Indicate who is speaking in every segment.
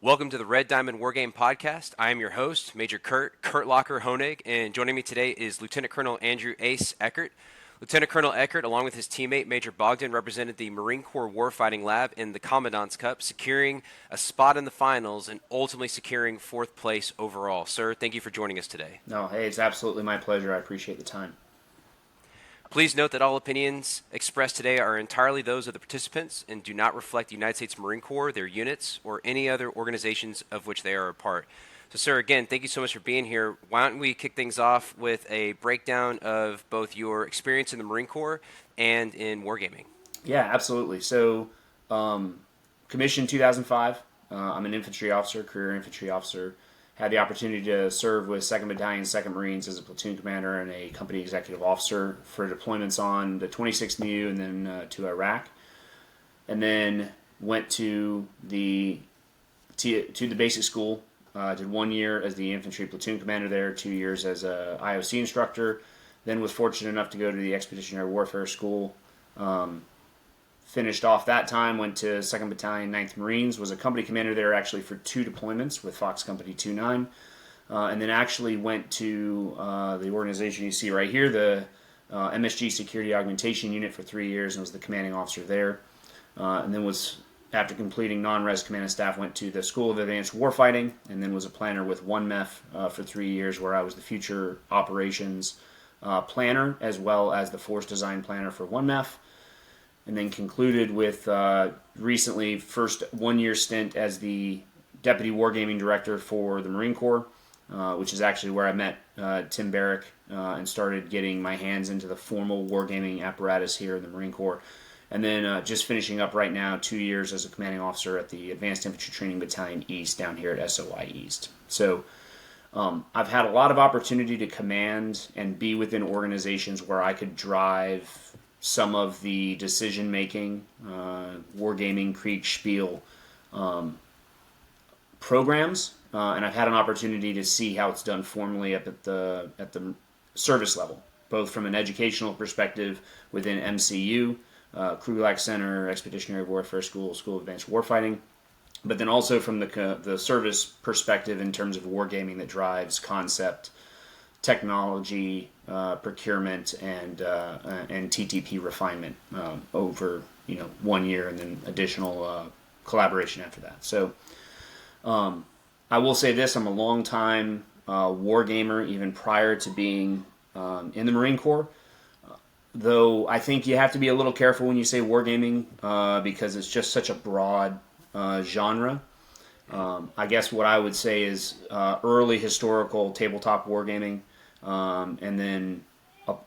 Speaker 1: Welcome to the Red Diamond Wargame Podcast. I am your host, Major Kurt Locker Honig, and joining me today is Lieutenant Colonel Andrew Ace Eckert. Lieutenant Colonel Eckert, along with his teammate Major Bogdan, represented the Marine Corps Warfighting Lab in the Commandant's Cup, securing a spot in the finals and ultimately securing fourth place overall. Sir, thank you for joining us today.
Speaker 2: No, hey, it's absolutely my pleasure. I appreciate the time.
Speaker 1: Please note that all opinions expressed today are entirely those of the participants and do not reflect the United States Marine Corps, their units, or any other organizations of which they are a part. So, sir, again, thank you so much for being here. Why don't we kick things off with a breakdown of both your experience in the Marine Corps and in wargaming?
Speaker 2: Yeah, absolutely. So, commissioned 2005. I'm an infantry officer, career infantry officer. Had the opportunity to serve with 2nd Battalion, 2nd Marines as a platoon commander and a company executive officer for deployments on the 26th MU and then to Iraq. And then went to the basic school. Did 1 year as the infantry platoon commander there, 2 years as a IOC instructor. Then was fortunate enough to go to the Expeditionary Warfare School. Finished off that time, went to 2nd Battalion, 9th Marines, was a company commander there actually for 2 deployments with Fox Company 29, and then actually went to the organization you see right here, the MSG Security Augmentation Unit for 3 years and was the commanding officer there. And then was, after completing non-res command and staff, went to the School of Advanced Warfighting and then was a planner with 1MEF for 3 years where I was the future operations planner as well as the force design planner for 1MEF. And then concluded with recently first 1 year stint as the Deputy Wargaming Director for the Marine Corps, which is actually where I met Tim Barrick and started getting my hands into the formal wargaming apparatus here in the Marine Corps. And then just finishing up right now 2 years as a commanding officer at the Advanced Infantry Training Battalion East down here at SOI East. So I've had a lot of opportunity to command and be within organizations where I could drive some of the decision-making, wargaming, Krieg, Spiel programs, and I've had an opportunity to see how it's done formally up at the service level, both from an educational perspective within MCU, Kruglack Center, Expeditionary Warfare School, School of Advanced Warfighting, but then also from the service perspective in terms of wargaming that drives concept, technology, procurement, and TTP refinement over 1 year, and then additional collaboration after that. So I will say this: I'm a long time war gamer, even prior to being in the Marine Corps. Though I think you have to be a little careful when you say wargaming because it's just such a broad genre. I guess what I would say is early historical tabletop wargaming. And then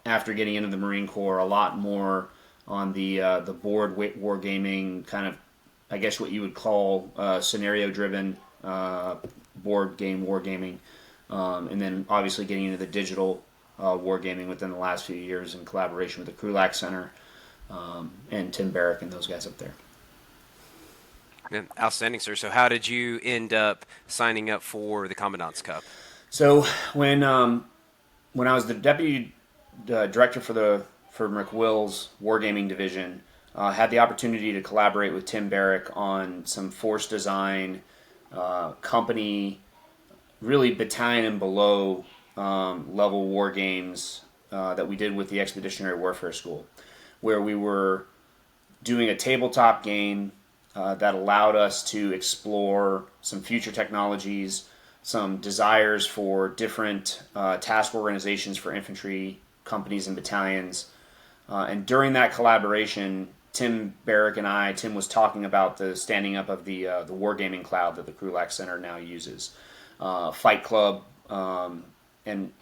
Speaker 2: after getting into the Marine Corps, a lot more on the board wargaming kind of, I guess what you would call scenario-driven board game wargaming, and then obviously getting into the digital wargaming within the last few years in collaboration with the Kruglack Center and Tim Barrick and those guys up there.
Speaker 1: Yeah, outstanding, sir. So how did you end up signing up for the Commandant's Cup?
Speaker 2: So when I was the deputy director for McWill's wargaming division, had the opportunity to collaborate with Tim Barrick on some force design, company, really battalion and below level war games that we did with the Expeditionary Warfare School, where we were doing a tabletop game that allowed us to explore some future technologies, some desires for different task organizations for infantry companies and battalions. And during that collaboration, Tim Barrick and Tim was talking about the standing up of the wargaming cloud that the Kruglack Center now uses. Fight Club, and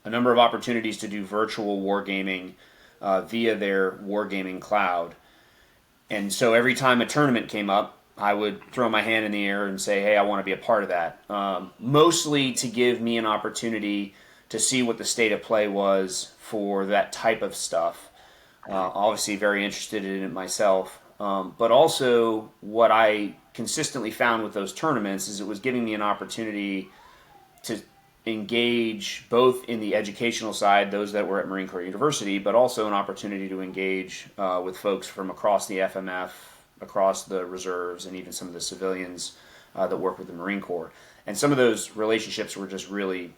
Speaker 2: a number of opportunities to do virtual wargaming via their wargaming cloud. And so every time a tournament came up, I would throw my hand in the air and say, hey, I want to be a part of that. Mostly to give me an opportunity to see what the state of play was for that type of stuff. Obviously very interested in it myself. But also what I consistently found with those tournaments is it was giving me an opportunity to engage both in the educational side, those that were at Marine Corps University, but also an opportunity to engage with folks from across the FMF, across the reserves, and even some of the civilians that work with the Marine Corps. And some of those relationships were just really,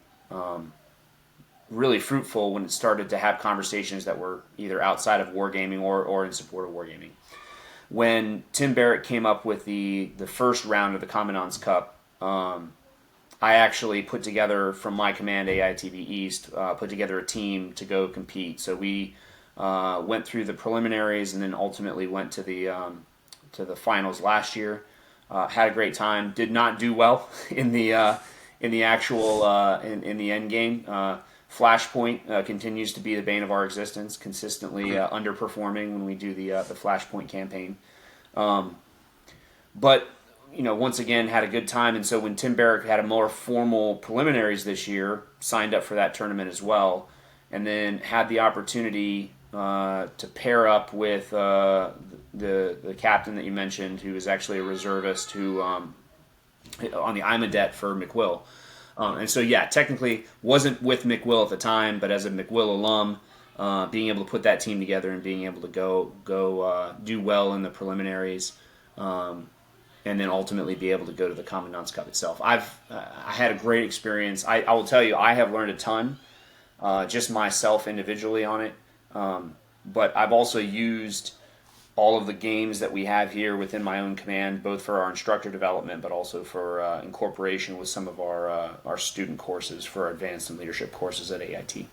Speaker 2: really fruitful when it started to have conversations that were either outside of wargaming or in support of wargaming. When Tim Barrett came up with the first round of the Commandant's Cup, I actually put together, from my command, AITB East, put together a team to go compete. So we went through the preliminaries and then ultimately went to the finals last year. Had a great time. Did not do well in the actual in the end game. Flashpoint continues to be the bane of our existence, consistently underperforming when we do the Flashpoint campaign. But once again, had a good time. And so when Tim Barrett had a more formal preliminaries this year, signed up for that tournament as well, and then had the opportunity to pair up with the captain that you mentioned, who is actually a reservist who on the IMADET for McWill. And so, yeah, technically wasn't with McWill at the time, but as a McWill alum, being able to put that team together and being able to go do well in the preliminaries, and then ultimately be able to go to the Commandant's Cup itself. I had a great experience. I will tell you, I have learned a ton, just myself individually on it. But I've also used all of the games that we have here within my own command, both for our instructor development, but also for incorporation with some of our student courses for our advanced and leadership courses at AIT.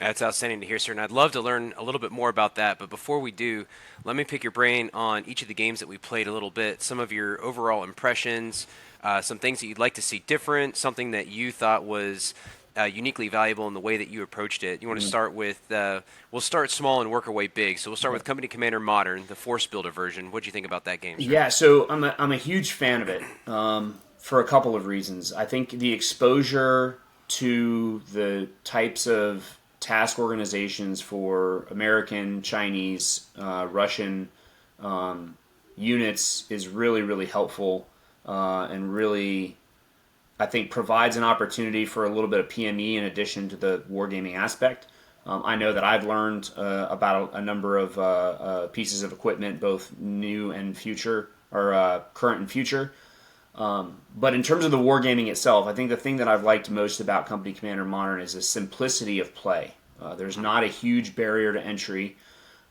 Speaker 1: That's outstanding to hear, sir, and I'd love to learn a little bit more about that. But before we do, let me pick your brain on each of the games that we played a little bit, some of your overall impressions, some things that you'd like to see different, something that you thought was uniquely valuable in the way that you approached it. You want to start with, we'll start small and work our way big. So we'll start with Company Commander Modern, the Force Builder version. What do you think about that game, sir?
Speaker 2: Yeah, so I'm a huge fan of it for a couple of reasons. I think the exposure to the types of task organizations for American, Chinese, Russian units is really, really helpful and really, I think, provides an opportunity for a little bit of PME in addition to the wargaming aspect. I know that I've learned about a number of pieces of equipment, both new and future, or current and future. But in terms of the wargaming itself, I think the thing that I've liked most about Company Commander Modern is the simplicity of play. There's not a huge barrier to entry.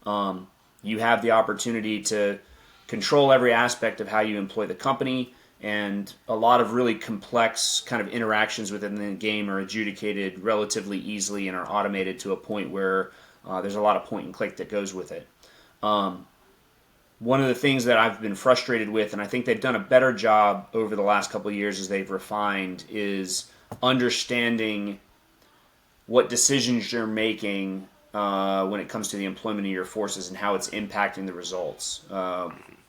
Speaker 2: You have the opportunity to control every aspect of how you employ the company, and a lot of really complex kind of interactions within the game are adjudicated relatively easily and are automated to a point where there's a lot of point and click that goes with it. One of the things that I've been frustrated with, and I think they've done a better job over the last couple of years as they've refined, is understanding what decisions you're making when it comes to the employment of your forces and how it's impacting the results.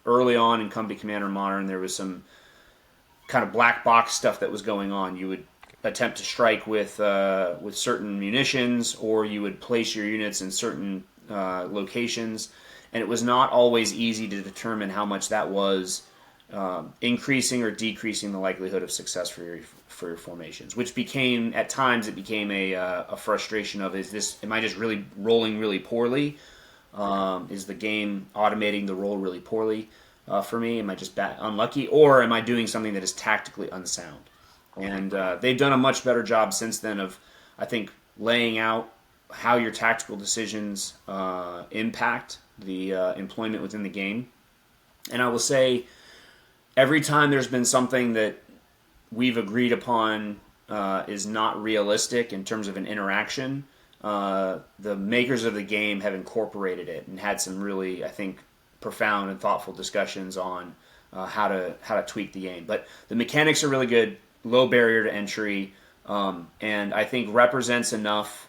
Speaker 2: Early on in Company Commander Modern, there was some kind of black box stuff that was going on. You would attempt to strike with certain munitions, or you would place your units in certain locations, and it was not always easy to determine how much that was increasing or decreasing the likelihood of success for your formations, which became, at times, it became a frustration of, am I just really rolling really poorly? Is the game automating the roll really poorly for me? Am I just unlucky? Or am I doing something that is tactically unsound? And they've done a much better job since then of, I think, laying out how your tactical decisions impact the employment within the game. And I will say, every time there's been something that we've agreed upon is not realistic in terms of an interaction, the makers of the game have incorporated it and had some really, I think, profound and thoughtful discussions on how to tweak the game. But the mechanics are really good, low barrier to entry, and I think represents enough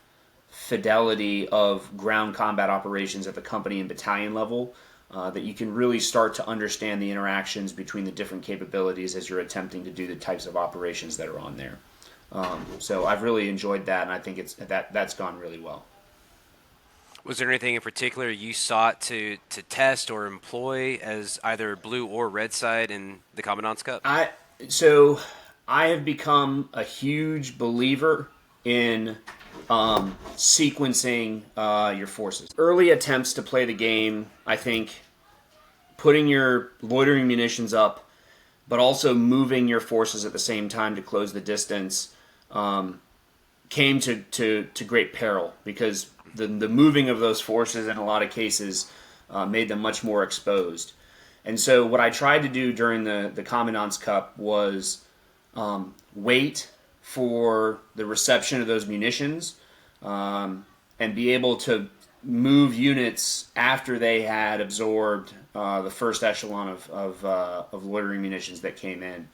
Speaker 2: fidelity of ground combat operations at the company and battalion level that you can really start to understand the interactions between the different capabilities as you're attempting to do the types of operations that are on there. So I've really enjoyed that, and I think that's gone really well.
Speaker 1: Was there anything in particular you sought to test or employ as either blue or red side in the Commandant's Cup?
Speaker 2: So I have become a huge believer in sequencing your forces. Early attempts to play the game, I think, putting your loitering munitions up but also moving your forces at the same time to close the distance came to great peril, because the moving of those forces in a lot of cases made them much more exposed. And so what I tried to do during the Commandant's Cup was wait for the reception of those munitions and be able to move units after they had absorbed the first echelon of loitering munitions that came in,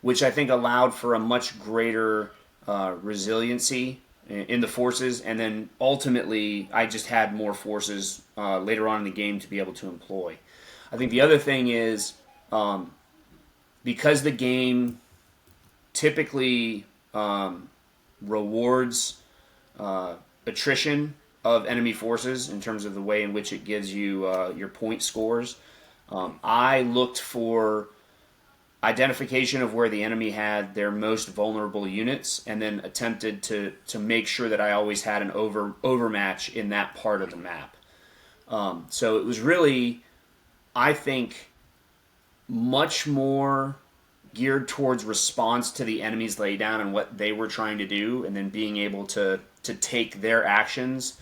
Speaker 2: which I think allowed for a much greater resiliency in the forces. And then ultimately, I just had more forces later on in the game to be able to employ. I think the other thing is, because the game typically rewards attrition of enemy forces in terms of the way in which it gives you your point scores, I looked for identification of where the enemy had their most vulnerable units, and then attempted to make sure that I always had an overmatch in that part of the map. So it was really, I think, much more geared towards response to the enemy's laydown and what they were trying to do, and then being able to take their actions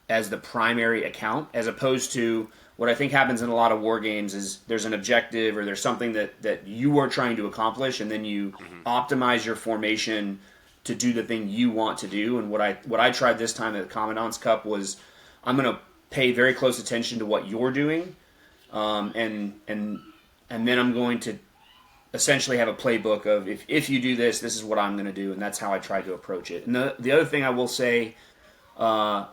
Speaker 2: as the primary account, as opposed to what I think happens in a lot of war games is there's an objective or there's something that you are trying to accomplish, and then you optimize your formation to do the thing you want to do. And what I tried this time at the Commandant's Cup was, I'm going to pay very close attention to what you're doing, and then I'm going to essentially have a playbook of, if you do this, this is what I'm going to do, and that's how I tried to approach it. And the other thing I will say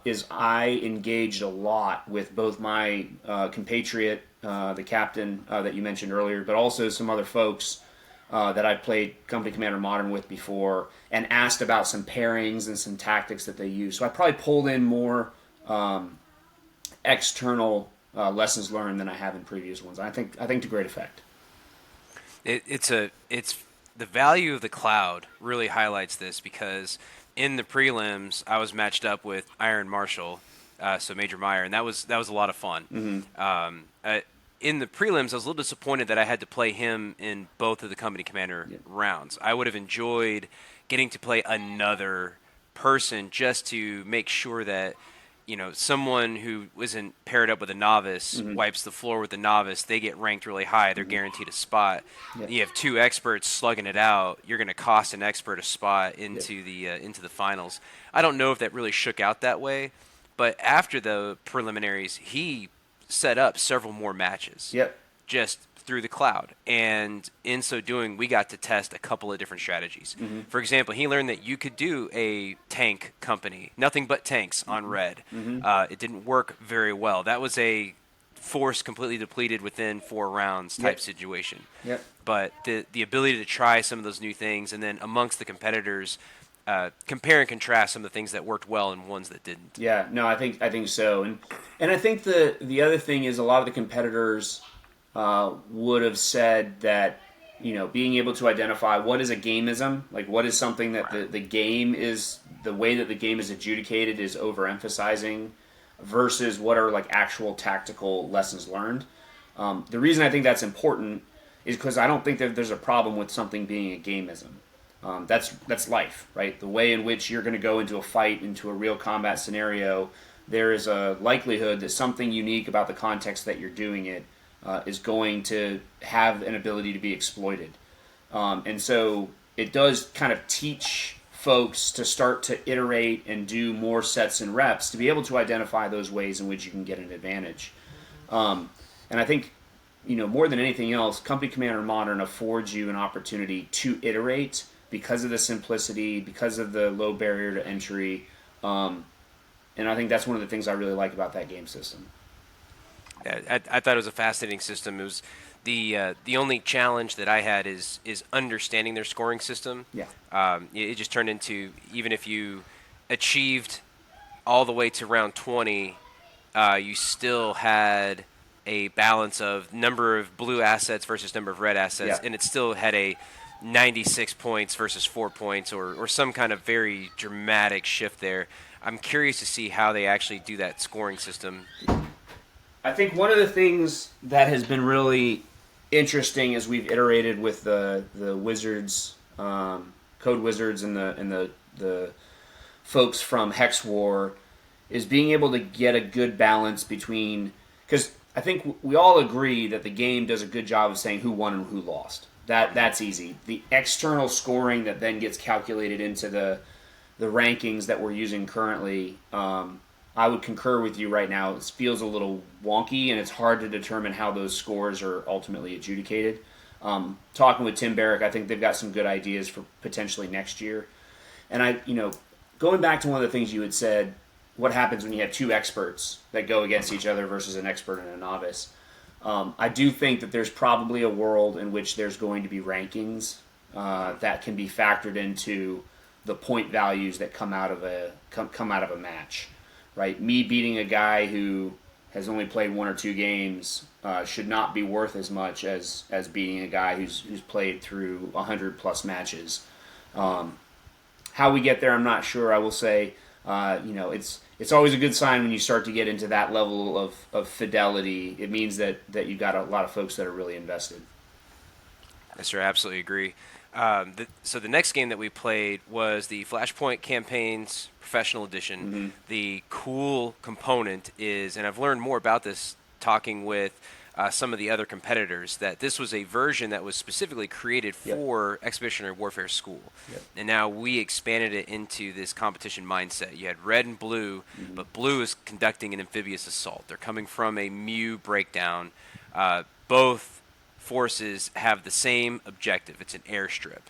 Speaker 2: is I engaged a lot with both my compatriot, the captain that you mentioned earlier, but also some other folks that I've played Company Commander Modern with before, and asked about some pairings and some tactics that they use. So I probably pulled in more external lessons learned than I have in previous ones. I think to great effect.
Speaker 1: It's the value of the cloud really highlights this, because in the prelims I was matched up with Iron Marshal, so Major Meyer, and that was a lot of fun. Mm-hmm. In the prelims, I was a little disappointed that I had to play him in both of the company commander rounds. I would have enjoyed getting to play another person just to make sure that, someone who isn't paired up with a novice wipes the floor with the novice. They get ranked really high. They're guaranteed a spot. Yeah. You have two experts slugging it out. You're going to cost an expert a spot into the finals. I don't know if that really shook out that way, but after the preliminaries, he set up several more matches.
Speaker 2: Yep.
Speaker 1: Just through the cloud, and in so doing, we got to test a couple of different strategies. Mm-hmm. For example, he learned that you could do a tank company, nothing but tanks on red. Mm-hmm. It didn't work very well. That was a force completely depleted within 4 rounds type situation. Yep. But the ability to try some of those new things, and then amongst the competitors, compare and contrast some of the things that worked well and ones that didn't.
Speaker 2: Yeah, no, I think so, and I think the other thing is, a lot of the competitors would have said that, being able to identify what is a gameism, like what is something that the game is, the way that the game is adjudicated is overemphasizing, versus what are like actual tactical lessons learned. The reason I think that's important is because I don't think that there's a problem with something being a gameism. That's life, right? The way in which you're going to go into a fight, into a real combat scenario, there is a likelihood that something unique about the context that you're doing it is going to have an ability to be exploited. And so it does kind of teach folks to start to iterate and do more sets and reps to be able to identify those ways in which you can get an advantage. And I think, more than anything else, Company Commander Modern affords you an opportunity to iterate because of the simplicity, because of the low barrier to entry. And I think that's one of the things I really like about that game system.
Speaker 1: Yeah, I thought it was a fascinating system. It was the only challenge that I had is understanding their scoring system. Yeah. It just turned into, even if you achieved all the way to round 20, you still had a balance of number of blue assets versus number of red assets, and it still had a 96 points versus 4 points, or some kind of very dramatic shift there. I'm curious to see how they actually do that scoring system.
Speaker 2: I think one of the things that has been really interesting as we've iterated with the wizards, code wizards, and the folks from Hex War, is being able to get a good balance between, because I think we all agree that the game does a good job of saying who won and who lost. That's easy. The external scoring that then gets calculated into the rankings that we're using currently, I would concur with you right now. It feels a little wonky, and it's hard to determine how those scores are ultimately adjudicated. Talking with Tim Barrick, I think they've got some good ideas for potentially next year. And going back to one of the things you had said, what happens when you have two experts that go against each other versus an expert and a novice? I do think that there's probably a world in which there's going to be rankings that can be factored into the point values that come out of a match. Right, me beating a guy who has only played one or two games should not be worth as much as beating a guy who's played through 100+ matches. How we get there, I'm not sure. I will say, it's always a good sign when you start to get into that level of fidelity. It means that you've got a lot of folks that are really invested.
Speaker 1: Yes, sir. I absolutely agree. So the next game that we played was the Flashpoint Campaigns Professional Edition.
Speaker 2: Mm-hmm.
Speaker 1: The cool component is, and I've learned more about this talking with some of the other competitors, that this was a version that was specifically created for Expeditionary Warfare School.
Speaker 2: Yep.
Speaker 1: And now we expanded it into this competition mindset. You had red and blue, but blue is conducting an amphibious assault. They're coming from a MEU breakdown. Both forces have the same objective. It's an airstrip.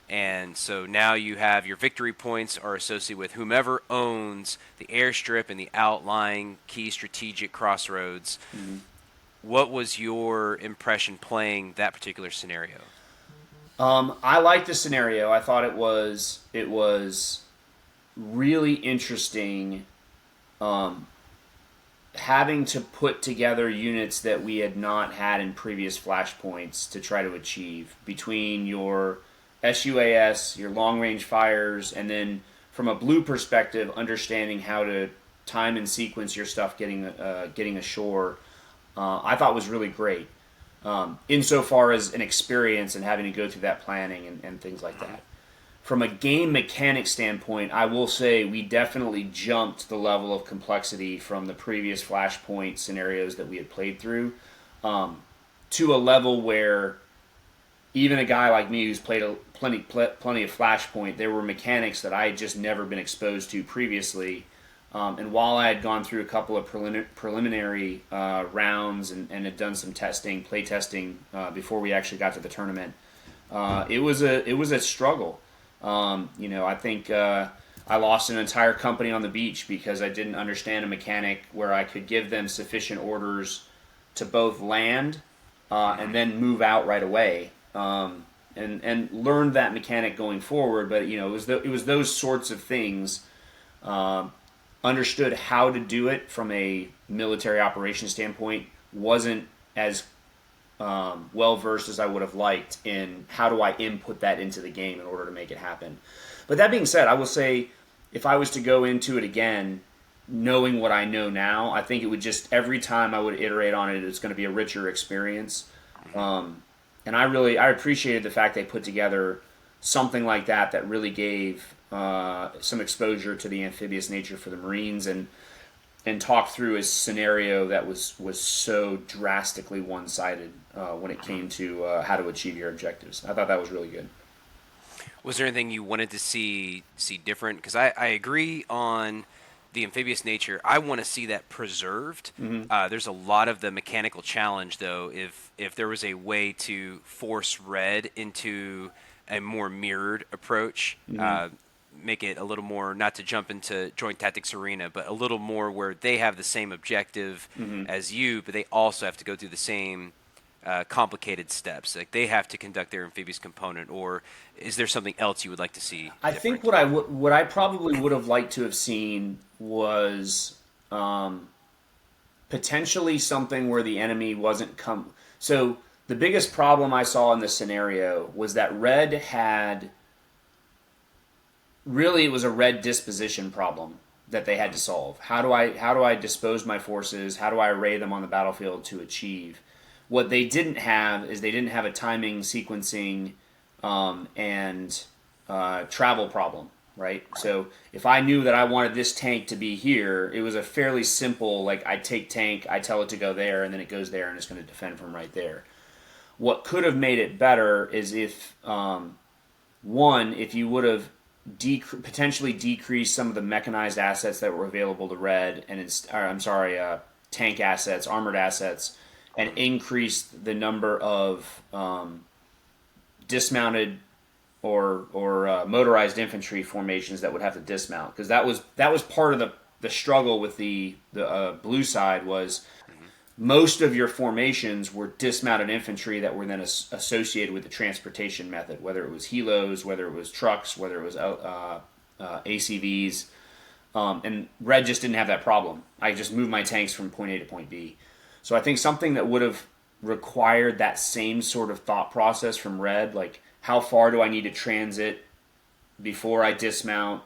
Speaker 1: And so now you have your victory points are associated with whomever owns the airstrip and the outlying key strategic crossroads. Mm-hmm. What was your impression playing that particular scenario?
Speaker 2: I liked the scenario. I thought it was really interesting, having to put together units that we had not had in previous flashpoints to try to achieve between your SUAS, your long-range fires, and then from a blue perspective, understanding how to time and sequence your stuff getting ashore. I thought was really great, insofar as an experience and having to go through that planning and things like that. From a game mechanic standpoint, I will say we definitely jumped the level of complexity from the previous Flashpoint scenarios that we had played through, to a level where even a guy like me who's played plenty of Flashpoint, there were mechanics that I had just never been exposed to previously. And while I had gone through a couple of preliminary rounds and had done some play testing before we actually got to the tournament, it was a struggle. I think I lost an entire company on the beach because I didn't understand a mechanic where I could give them sufficient orders to both land and then move out right away, and learned that mechanic going forward. But it was those sorts of things. Understood how to do it from a military operations standpoint. Wasn't as well versed as I would have liked in how do I input that into the game in order to make it happen. But that being said, I will say if I was to go into it again, knowing what I know now, I think it would just every time I would iterate on it, it's going to be a richer experience. And I appreciated the fact they put together something like that really gave some exposure to the amphibious nature for the Marines and talk through a scenario that was so drastically one-sided when it came to how to achieve your objectives. I thought that was really good.
Speaker 1: Was there anything you wanted to see different? Because I agree on the amphibious nature. I want to see that preserved. Mm-hmm. There's a lot of the mechanical challenge, though, if there was a way to force red into a more mirrored approach, mm-hmm. Make it a little more, not to jump into Joint Tactics Arena, but a little more where they have the same objective mm-hmm. as you, but they also have to go through the same complicated steps. Like they have to conduct their amphibious component, or is there something else you would like to see?
Speaker 2: I think what I probably would have liked to have seen was potentially something where the enemy wasn't So the biggest problem I saw in this scenario was that red had. Really, it was a red disposition problem that they had to solve. How do I dispose my forces? How do I array them on the battlefield to achieve? What they didn't have is they didn't have a timing, sequencing, and travel problem, right? So if I knew that I wanted this tank to be here, it was a fairly simple, like I take tank, I tell it to go there, and then it goes there and it's going to defend from right there. What could have made it better is if, one, if you would have potentially decreased some of the mechanized assets that were available to Red, tank assets, armored assets, and increased the number of dismounted or motorized infantry formations that would have to dismount, because that was part of the struggle with the blue side was most of your formations were dismounted infantry that were then associated with the transportation method, whether it was helos, whether it was trucks, whether it was ACVs, and Red just didn't have that problem. I just moved my tanks from point A to point B. So I think something that would have required that same sort of thought process from Red, like how far do I need to transit before I dismount?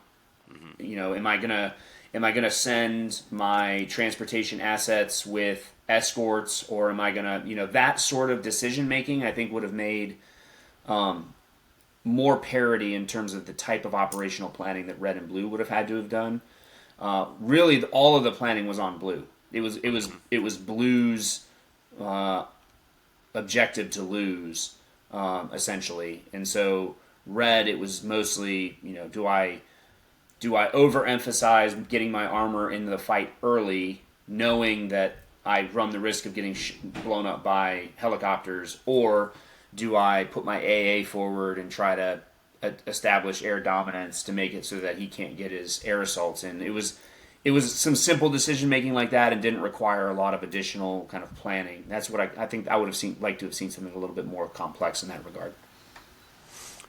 Speaker 2: Am I gonna send my transportation assets with escorts, or am I gonna, that sort of decision making, I think would have made more parity in terms of the type of operational planning that Red and Blue would have had to have done. Really, all of the planning was on Blue. It was Blue's objective to lose, essentially, and so Red, it was mostly, do I overemphasize getting my armor into the fight early, knowing that I run the risk of getting blown up by helicopters, or do I put my AA forward and try to establish air dominance to make it so that he can't get his air assaults in? It was some simple decision making like that, and didn't require a lot of additional kind of planning. That's what I think I would have liked to have seen something a little bit more complex in that regard.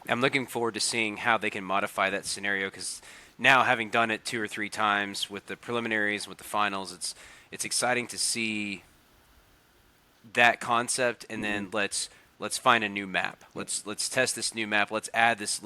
Speaker 1: I'm looking forward to seeing how they can modify that scenario, because now, having done it 2 or 3 times with the preliminaries, with the finals, it's exciting to see that concept, and then let's find a new map. Let's test this new map. Let's add this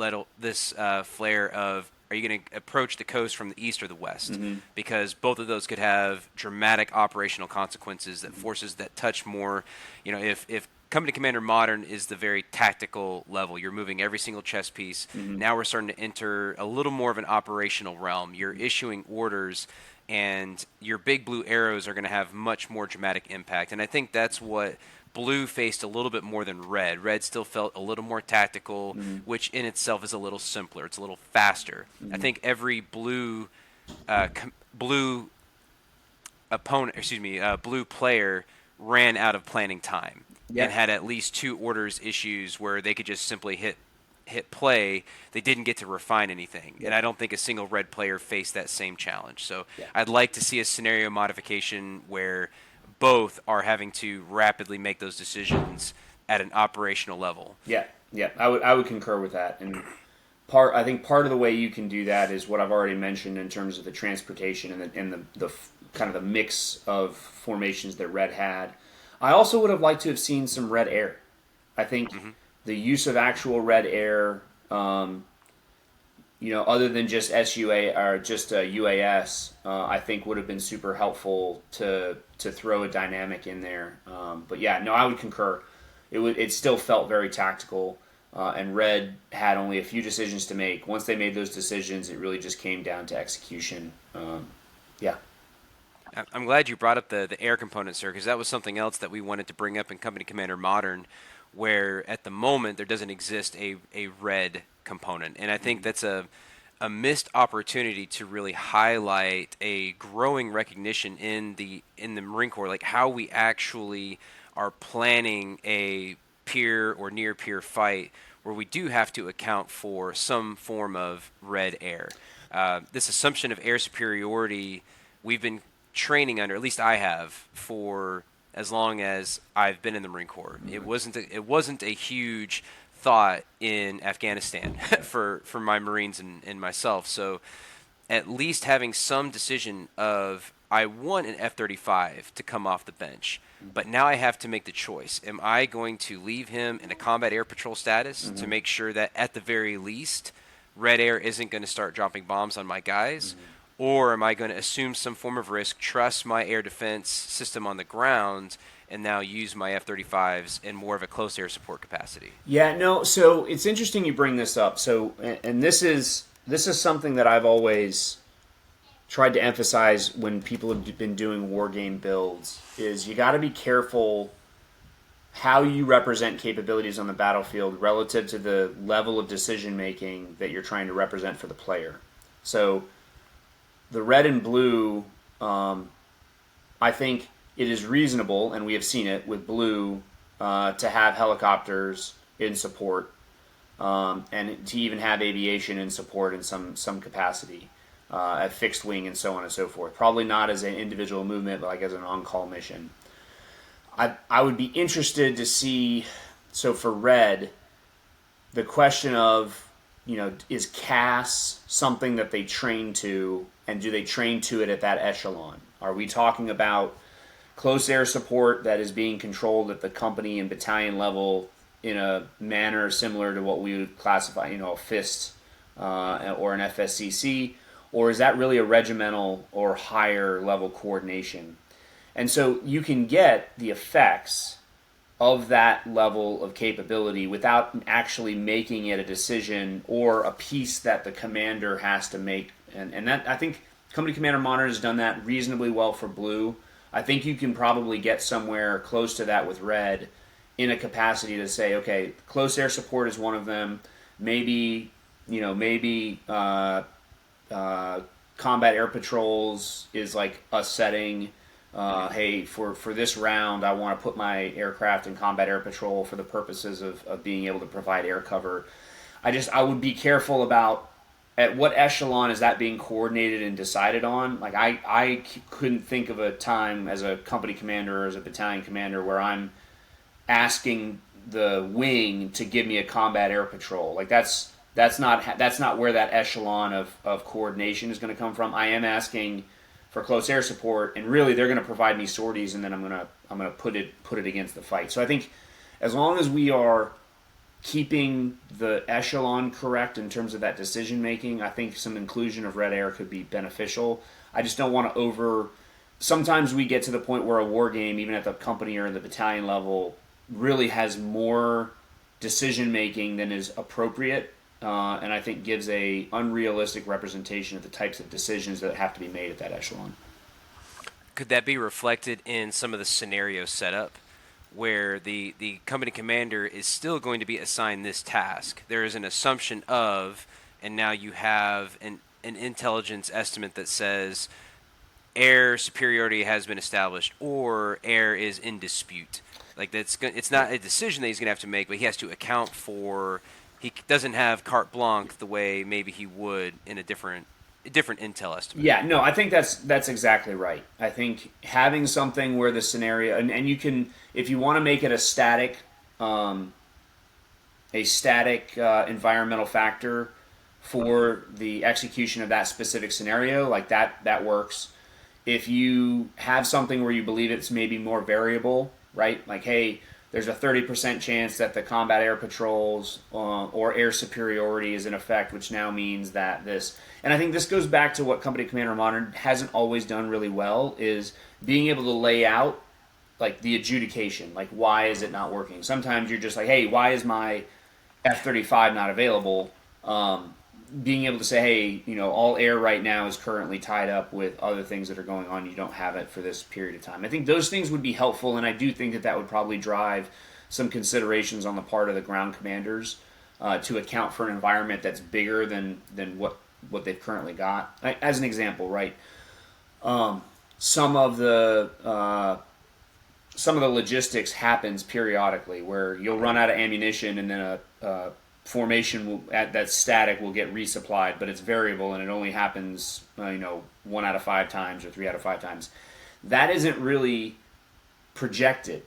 Speaker 1: flare of, are you going to approach the coast from the east or the west? Because both of those could have dramatic operational consequences that forces that touch more. If Company Commander Modern is the very tactical level, you're moving every single chess piece. Now we're starting to enter a little more of an operational realm. You're issuing orders, and your big blue arrows are going to have much more dramatic impact. And I think that's what Blue faced a little bit more than Red. Red still felt a little more tactical, which in itself is a little simpler. It's a little faster. I think every blue player ran out of planning time. Yeah. And had at least 2 orders issues where they could just simply hit play. They didn't get to refine anything. Yeah. And I don't think a single Red player faced that same challenge. So I'd like to see a scenario modification where both are having to rapidly make those decisions at an operational level.
Speaker 2: Yeah. I would concur with that. And I think part of the way you can do that is what I've already mentioned in terms of the transportation and the kind of the mix of formations that Red had. I also would have liked to have seen some Red air. I think the use of actual Red air, other than just SUA or just UAS, I think would have been super helpful to throw a dynamic in there. I would concur. It still felt very tactical, and Red had only a few decisions to make. Once they made those decisions, it really just came down to execution.
Speaker 1: I'm glad you brought up the air component, sir, because that was something else that we wanted to bring up in Company Commander Modern, where at the moment there doesn't exist a Red component. And I think that's a missed opportunity to really highlight a growing recognition in the Marine Corps, like how we actually are planning a peer or near peer fight where we do have to account for some form of Red air. This assumption of air superiority we've been training under, at least I have, for as long as I've been in the Marine Corps. It wasn't a huge thought in Afghanistan for my Marines and myself. So at least having some decision of, I want an F-35 to come off the bench, but now I have to make the choice. Am I going to leave him in a combat air patrol status to make sure that at the very least Red air isn't going to start dropping bombs on my guys? Or am I going to assume some form of risk, trust my air defense system on the ground, and now use my F-35s in more of a close air support capacity?
Speaker 2: Yeah, no. So it's interesting you bring this up. So, and this is something that I've always tried to emphasize when people have been doing war game builds is you got to be careful how you represent capabilities on the battlefield relative to the level of decision making that you're trying to represent for the player. So the red and blue, I think it is reasonable, and we have seen it with blue, to have helicopters in support, and to even have aviation in support in some capacity, at fixed wing and so on and so forth. Probably not as an individual movement, but like as an on-call mission. I would be interested to see, so for red, the question of, is CAS something that they train to, and do they train to it at that echelon? Are we talking about close air support that is being controlled at the company and battalion level in a manner similar to what we would classify, a FIST or an FSCC, or is that really a regimental or higher level coordination? And so you can get the effects of that level of capability without actually making it a decision or a piece that the commander has to make. And that, I think Company Commander Monitor has done that reasonably well for blue. I think you can probably get somewhere close to that with red in a capacity to say, okay, close air support is one of them. Maybe combat air patrols is like a setting. Hey, for this round, I want to put my aircraft in combat air patrol for the purposes of being able to provide air cover. I would be careful about at what echelon is that being coordinated and decided on. Like I couldn't think of a time as a company commander or as a battalion commander where I'm asking the wing to give me a combat air patrol. Like that's not where that echelon of coordination is going to come from. I am asking for close air support, and really they're going to provide me sorties, and then I'm gonna put it against the fight. So I think as long as we are keeping the echelon correct in terms of that decision making, I think some inclusion of red air could be beneficial. I just don't want to sometimes we get to the point where a war game, even at the company or the battalion level, really has more decision making than is appropriate, and I think gives a unrealistic representation of the types of decisions that have to be made at that echelon.
Speaker 1: Could that be reflected in some of the scenario setup where the company commander is still going to be assigned this task? There is an assumption of, and now you have an intelligence estimate that says air superiority has been established or air is in dispute. Like it's not a decision that he's going to have to make, but he has to account for. He doesn't have carte blanche the way maybe he would in a different intel estimate.
Speaker 2: Yeah, no, I think that's exactly right. I think having something where the scenario, and you can, if you want to make it a static environmental factor for the execution of that specific scenario, like that works. If you have something where you believe it's maybe more variable, right? Like, hey, there's a 30% chance that the combat air patrols or air superiority is in effect, which now means that this... And I think this goes back to what Company Commander Modern hasn't always done really well, is being able to lay out like the adjudication. Like, why is it not working? Sometimes you're just like, hey, why is my F-35 not available? Being able to say, hey, all air right now is currently tied up with other things that are going on. You don't have it for this period of time. I think those things would be helpful, and I do think that would probably drive some considerations on the part of the ground commanders to account for an environment that's bigger than what they've currently got. As an example, right? Some of the logistics happens periodically where you'll run out of ammunition, and then a formation that's static will get resupplied, but it's variable and it only happens 1 out of 5 times or 3 out of 5 times. That isn't really projected,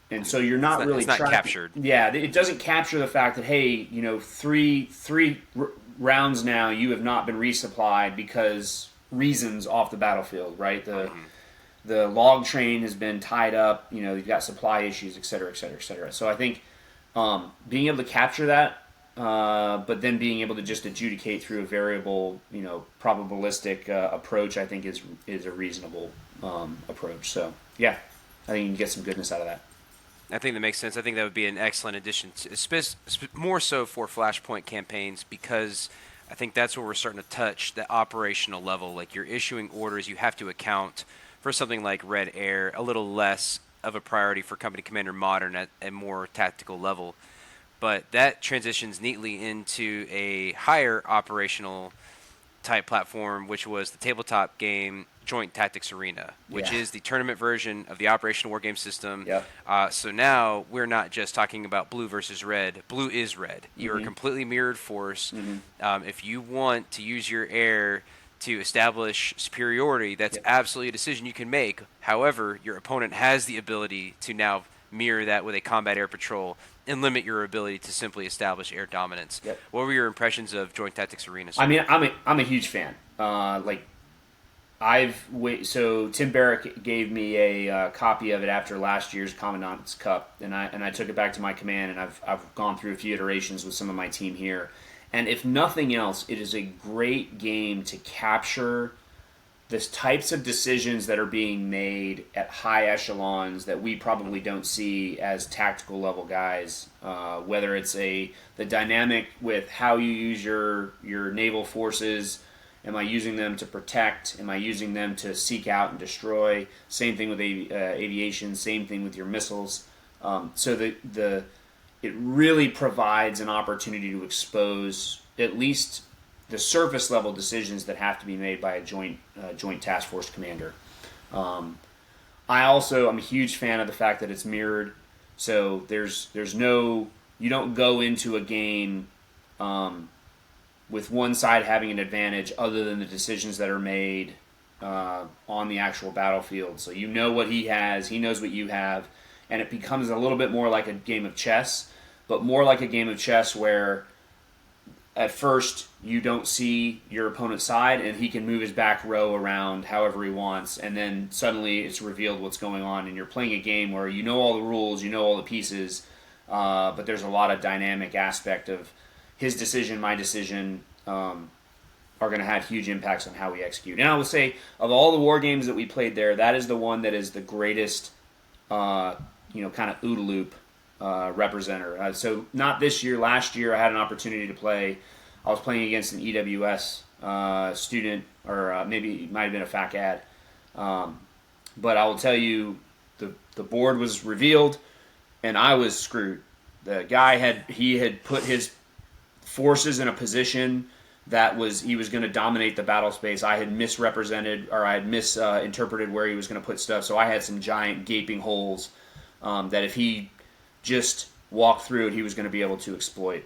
Speaker 2: and so you're not really
Speaker 1: captured.
Speaker 2: Yeah, it doesn't capture the fact that, hey, three rounds now you have not been resupplied because reasons off the battlefield, right? The log train has been tied up, you've got supply issues, et cetera, et cetera, et cetera. So I think being able to capture that, but then being able to just adjudicate through a variable, probabilistic approach, I think is a reasonable approach. So, yeah. I think you can get some goodness out of that.
Speaker 1: I think that makes sense. I think that would be an excellent addition, more so for Flashpoint campaigns, because I think that's where we're starting to touch the operational level. Like you're issuing orders, you have to account for something like Red Air, a little less of a priority for Company Commander Modern at a more tactical level. But that transitions neatly into a higher operational type platform, which was the tabletop game Joint Tactics Arena, which is the tournament version of the operational war game system.
Speaker 2: Yep.
Speaker 1: So now we're not just talking about blue versus red. Blue is red. You're a completely mirrored force. If you want to use your air to establish superiority, that's absolutely a decision you can make. However, your opponent has the ability to now mirror that with a combat air patrol and limit your ability to simply establish air dominance.
Speaker 2: Yep.
Speaker 1: What were your impressions of Joint Tactics Arena?
Speaker 2: I mean, I'm a huge fan. So Tim Barrick gave me a copy of it after last year's Commandant's Cup, and I took it back to my command, and I've gone through a few iterations with some of my team here. And if nothing else, it is a great game to capture the types of decisions that are being made at high echelons that we probably don't see as tactical level guys. Whether it's the dynamic with how you use your naval forces. Am I using them to protect? Am I using them to seek out and destroy? Same thing with aviation. Same thing with your missiles. It really provides an opportunity to expose at least the surface level decisions that have to be made by a joint task force commander. I'm a huge fan of the fact that it's mirrored. So you don't go into a game with one side having an advantage other than the decisions that are made on the actual battlefield. So you know what he has, he knows what you have, and it becomes a little bit more like a game of chess, but more like a game of chess where at first you don't see your opponent's side and he can move his back row around however he wants, and then suddenly it's revealed what's going on, and you're playing a game where you know all the rules, you know all the pieces, but there's a lot of dynamic aspect of his decision, my decision, are going to have huge impacts on how we execute. And I would say, of all the war games that we played there, that is the one that is the greatest, kind of OODA loop representer. So not this year, last year I had an opportunity to play. I was playing against an EWS student, or maybe it might have been a FAC-AD. But I will tell you, the board was revealed, and I was screwed. The guy had put his forces in a position that he was going to dominate the battle space. I had misrepresented, or I had misinterpreted where he was going to put stuff, so I had some giant gaping holes that if he just walked through it, he was going to be able to exploit.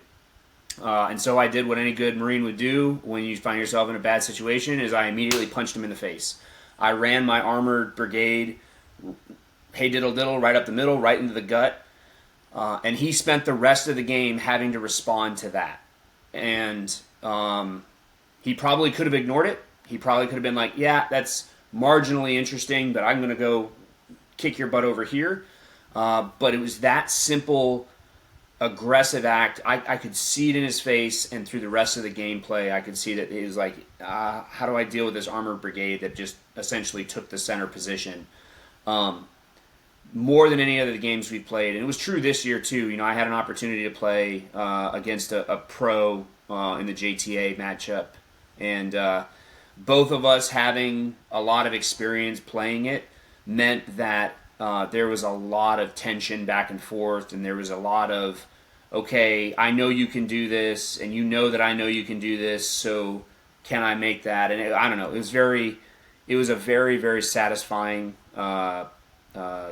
Speaker 2: And so I did what any good Marine would do when you find yourself in a bad situation, is I immediately punched him in the face. I ran my armored brigade, hey diddle diddle, right up the middle, right into the gut, and he spent the rest of the game having to respond to that. And he probably could have ignored it. He probably could have been like, yeah, that's marginally interesting, but I'm going to go kick your butt over here. But it was that simple, aggressive act. I could see it in his face, and through the rest of the gameplay, I could see that he was like, how do I deal with this armored brigade that just essentially took the center position? More than any other games we've played, and it was true this year too. You know, I had an opportunity to play against a pro in the JTA matchup, and both of us having a lot of experience playing it meant that there was a lot of tension back and forth, and there was a lot of, okay, I know you can do this, and you know that I know you can do this, so can I make that? And I don't know. It was a very, very satisfying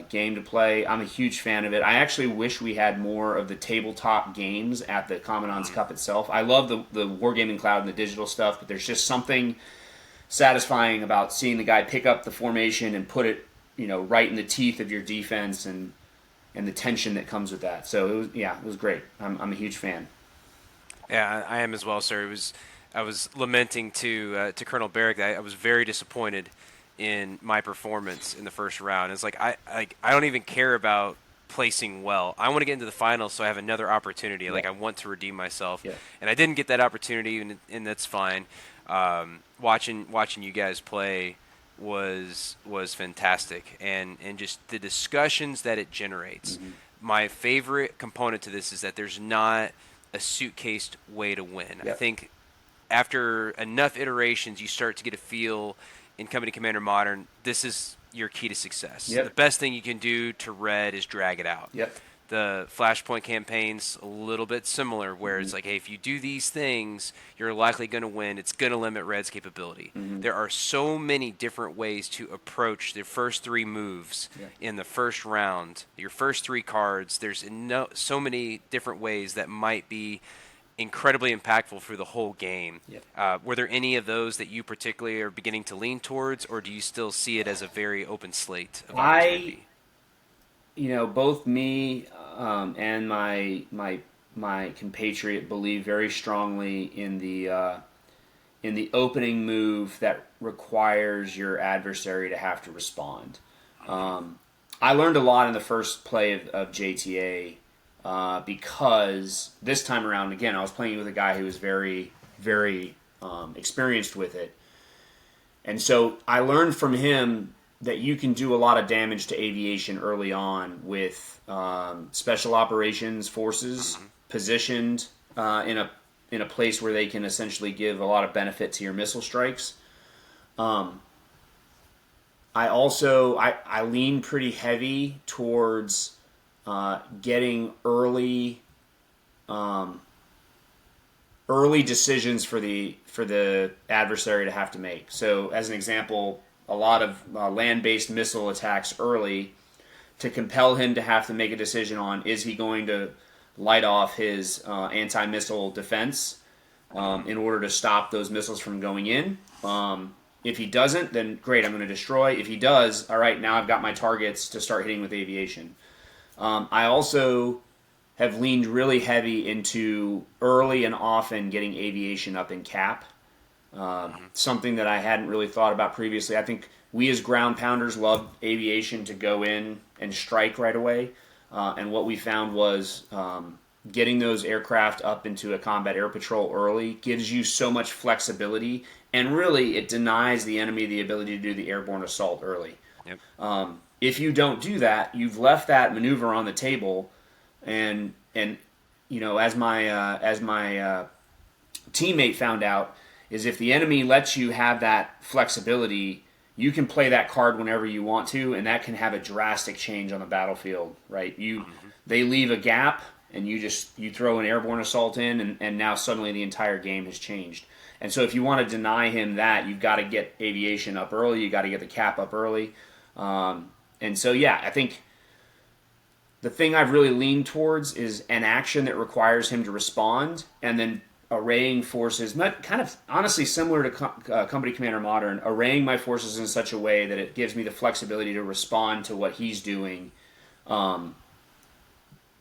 Speaker 2: game to play. I'm a huge fan of it. I actually wish we had more of the tabletop games at the Commandant's Cup itself. I love the Wargaming Cloud and the digital stuff, but there's just something satisfying about seeing the guy pick up the formation and put it, right in the teeth of your defense, and the tension that comes with that. So it was great. I'm a huge fan.
Speaker 1: Yeah, I am as well, sir. I was lamenting to Colonel Barrick that I was very disappointed in my performance in the first round. It's like I don't even care about placing well. I want to get into the finals, so I have another opportunity. Yeah. Like I want to redeem myself, and I didn't get that opportunity, and that's fine. Watching you guys play was fantastic, and just the discussions that it generates. My favorite component to this is that there's not a suitcased way to win. I
Speaker 2: Yep.
Speaker 1: think after enough iterations, you start to get a feel in Company Commander Modern. This is your key to success.
Speaker 2: Yep.
Speaker 1: The best thing you can do to red is drag it out.
Speaker 2: Yep.
Speaker 1: The Flashpoint campaign's a little bit similar, where it's like, hey, if you do these things, you're likely going to win. It's going to limit red's capability. There are so many different ways to approach the first 3 moves in the first round, your first 3 cards. There's so many different ways that might be incredibly impactful for the whole game. Were there any of those that you particularly are beginning to lean towards, or do you still see it as a very open slate of opportunity?
Speaker 2: Both me and my compatriot believe very strongly in the opening move that requires your adversary to have to respond. I learned a lot in the first play of JTA because this time around, again, I was playing with a guy who was very, very experienced with it. And so I learned from him that you can do a lot of damage to aviation early on with special operations forces positioned in a place where they can essentially give a lot of benefit to your missile strikes. I lean pretty heavy towards getting early decisions for the adversary to have to make. So, as an example, a lot of land-based missile attacks early to compel him to have to make a decision on, is he going to light off his anti-missile defense in order to stop those missiles from going in. If he doesn't, then great, I'm going to destroy. If he does, all right, now I've got my targets to start hitting with aviation. I also have leaned really heavy into early and often getting aviation up in cap. Something that I hadn't really thought about previously. I think we as ground pounders love aviation to go in and strike right away. And what we found was getting those aircraft up into a combat air patrol early gives you so much flexibility, and really it denies the enemy the ability to do the airborne assault early.
Speaker 1: Yep.
Speaker 2: If you don't do that, you've left that maneuver on the table, and as my teammate found out, is if the enemy lets you have that flexibility, you can play that card whenever you want to, and that can have a drastic change on the battlefield, right? They leave a gap, and you throw an airborne assault in, and now suddenly the entire game has changed. And so if you want to deny him that, you've got to get aviation up early, you've got to get the cap up early. And so, yeah, I think the thing I've really leaned towards is an action that requires him to respond, and then arraying forces, kind of honestly similar to Company Commander Modern, arraying my forces in such a way that it gives me the flexibility to respond to what he's doing,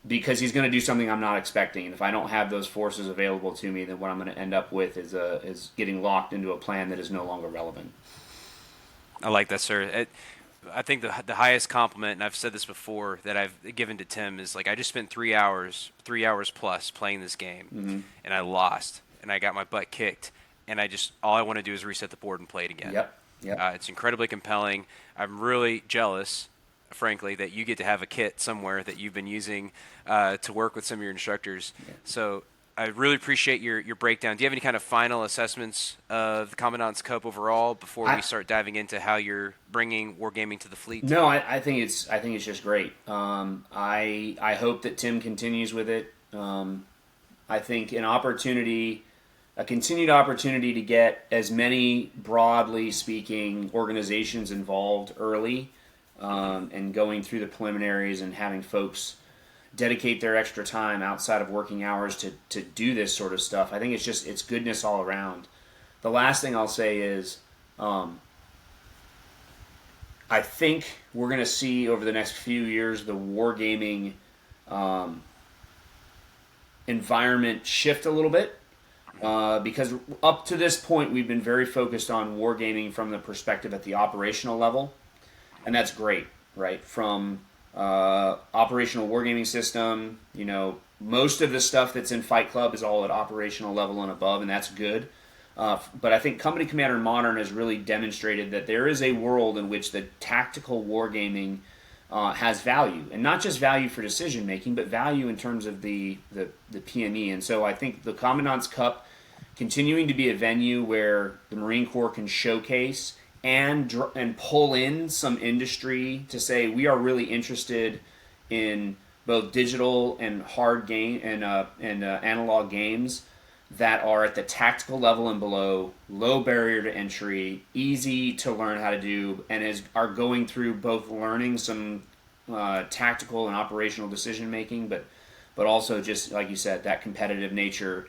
Speaker 2: because he's going to do something I'm not expecting. And if I don't have those forces available to me, then what I'm going to end up with is getting locked into a plan that is no longer relevant.
Speaker 1: I like that, sir. I think the highest compliment, and I've said this before, that I've given to Tim is, like, I just spent 3 hours plus playing this game, and I lost, and I got my butt kicked, and all I want to do is reset the board and play it again.
Speaker 2: Yep.
Speaker 1: It's incredibly compelling. I'm really jealous, frankly, that you get to have a kit somewhere that you've been using to work with some of your instructors.
Speaker 2: Yeah.
Speaker 1: So I really appreciate your breakdown. Do you have any kind of final assessments of the Commandant's Cup overall before we start diving into how you're bringing wargaming to the fleet?
Speaker 2: No, I think it's just great. I hope that Tim continues with it. I think a continued opportunity to get as many, broadly speaking, organizations involved early, and going through the preliminaries and having folks dedicate their extra time outside of working hours to do this sort of stuff. I think it's goodness all around. The last thing I'll say is, I think we're going to see over the next few years the wargaming environment shift a little bit, because up to this point we've been very focused on wargaming from the perspective at the operational level, and that's great, right? From operational wargaming system, most of the stuff that's in Fight Club is all at operational level and above, and that's good. But I think Company Commander Modern has really demonstrated that there is a world in which the tactical wargaming has value, and not just value for decision making, but value in terms of the PME. And so I think the Commandant's Cup continuing to be a venue where the Marine Corps can showcase and pull in some industry to say we are really interested in both digital and hard game and analog games that are at the tactical level and below, low barrier to entry, easy to learn how to do, and are going through both learning some tactical and operational decision making, but also just like you said, that competitive nature.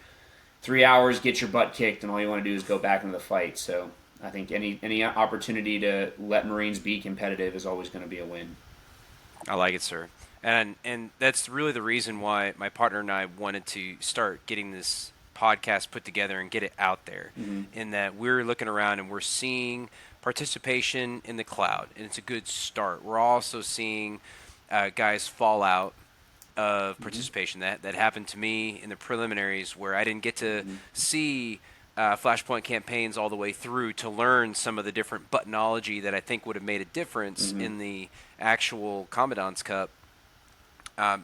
Speaker 2: 3 hours, get your butt kicked, and all you want to do is go back into the fight. So I think any opportunity to let Marines be competitive is always going to be a win.
Speaker 1: I like it, sir. And that's really the reason why my partner and I wanted to start getting this podcast put together and get it out there. In that we're looking around and we're seeing participation in the cloud, and it's a good start. We're also seeing guys fall out of participation. That happened to me in the preliminaries, where I didn't get to see Flashpoint campaigns all the way through to learn some of the different buttonology that I think would have made a difference in the actual Commandant's Cup,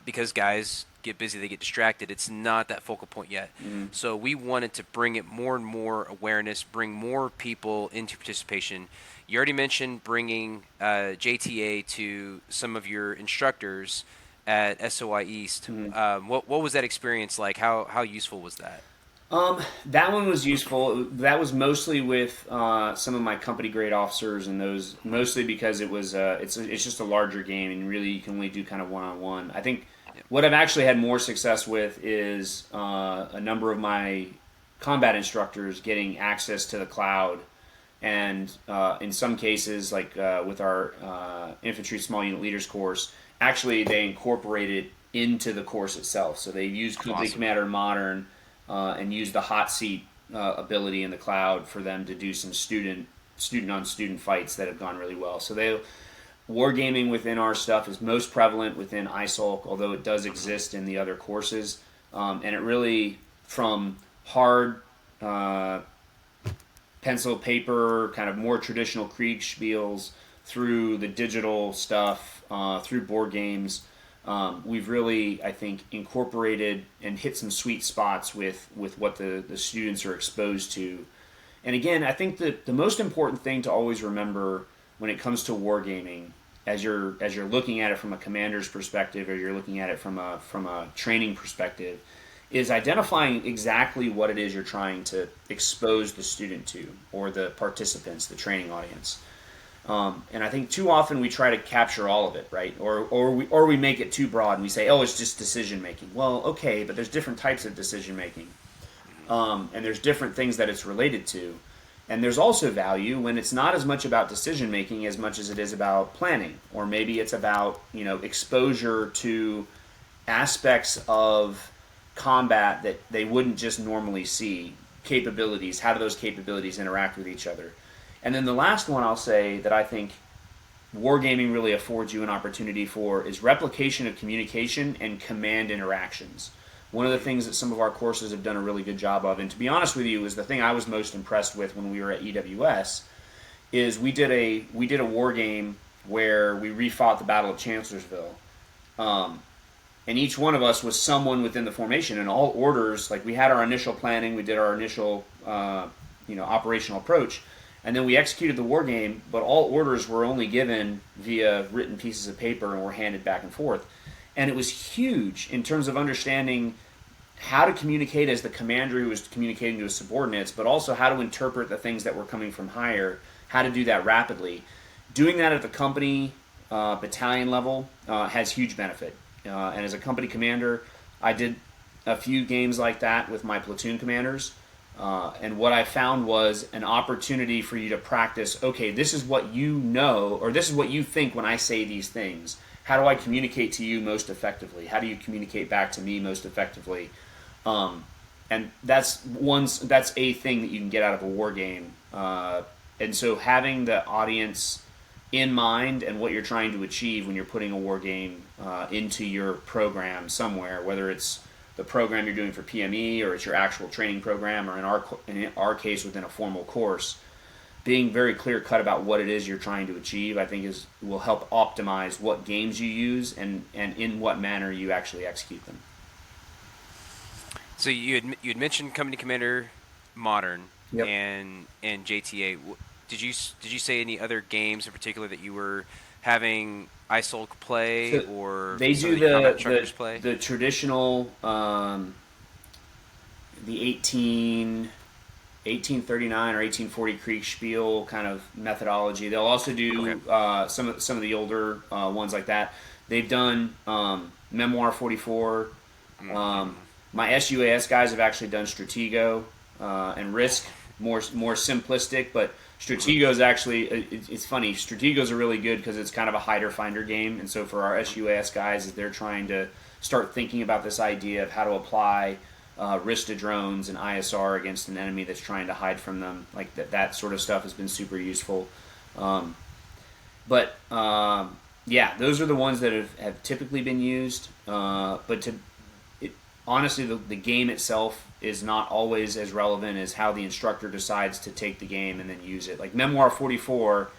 Speaker 1: because guys get busy, they get distracted. It's not that focal point yet. So we wanted to bring it more and more awareness, bring more people into participation. You already mentioned bringing JTA to some of your instructors at SOI East. What was that experience like? How useful was that?
Speaker 2: That one was useful. That was mostly with some of my company grade officers, and those mostly because it was it's just a larger game, and really you can only do kind of one-on-one. I think what I've actually had more success with is a number of my combat instructors getting access to the cloud, and in some cases, like with our Infantry Small Unit Leaders course, actually they incorporate it into the course itself. So they use Company Commander Modern and use the hot seat ability in the cloud for them to do some student-on-student fights that have gone really well. So wargaming within our stuff is most prevalent within ISOLC, although it does exist in the other courses. And it really, from hard pencil, paper, kind of more traditional Kriegspiels, through the digital stuff, through board games, we've really, I think, incorporated and hit some sweet spots with what the students are exposed to. And again, I think that the most important thing to always remember when it comes to wargaming, as you're looking at it from a commander's perspective, or you're looking at it from a training perspective, is identifying exactly what it is you're trying to expose the student to, or the participants, the training audience. And I think too often we try to capture all of it, right? Or we make it too broad and we say, oh, it's just decision making. Well, okay, but there's different types of decision making, and there's different things that it's related to. And there's also value when it's not as much about decision making as much as it is about planning, or maybe it's about exposure to aspects of combat that they wouldn't just normally see. Capabilities, how do those capabilities interact with each other? And then the last one I'll say that I think wargaming really affords you an opportunity for is replication of communication and command interactions. One of the things that some of our courses have done a really good job of, and to be honest with you, is the thing I was most impressed with when we were at EWS, is we did a war game where we refought the Battle of Chancellorsville. And each one of us was someone within the formation, and all orders, like we had our initial planning, we did our initial operational approach, and then we executed the war game, but all orders were only given via written pieces of paper and were handed back and forth. And it was huge in terms of understanding how to communicate as the commander who was communicating to his subordinates, but also how to interpret the things that were coming from higher, how to do that rapidly. Doing that at the company battalion level has huge benefit. And as a company commander, I did a few games like that with my platoon commanders. And what I found was an opportunity for you to practice, okay, this is what you know, or this is what you think when I say these things. How do I communicate to you most effectively? How do you communicate back to me most effectively? And that's a thing that you can get out of a war game. And so having the audience in mind and what you're trying to achieve when you're putting a war game into your program somewhere, whether it's the program you're doing for PME, or it's your actual training program, or in our case within a formal course, being very clear cut about what it is you're trying to achieve, I think will help optimize what games you use and in what manner you actually execute them.
Speaker 1: So you had mentioned Company Commander Modern,
Speaker 2: Yep.
Speaker 1: and JTA. Did you say any other games in particular that you were having ISOL play,
Speaker 2: So
Speaker 1: or
Speaker 2: they
Speaker 1: some
Speaker 2: do
Speaker 1: of the combat instructors play?
Speaker 2: the traditional the 1839 or 1840 Kriegspiel kind of methodology. They'll also do some of the older ones like that. They've done Memoir 44. My SUAS guys have actually done Stratego and Risk, more simplistic, but Stratego is actually, it's funny, Strategos are really good because it's kind of a hider-finder game, and so for our SUAS guys, they're trying to start thinking about this idea of how to apply risk to drones and ISR against an enemy that's trying to hide from them. Like that sort of stuff has been super useful. Yeah, those are the ones that have typically been used. Honestly, the game itself is not always as relevant as how the instructor decides to take the game and then use it. Like Memoir 44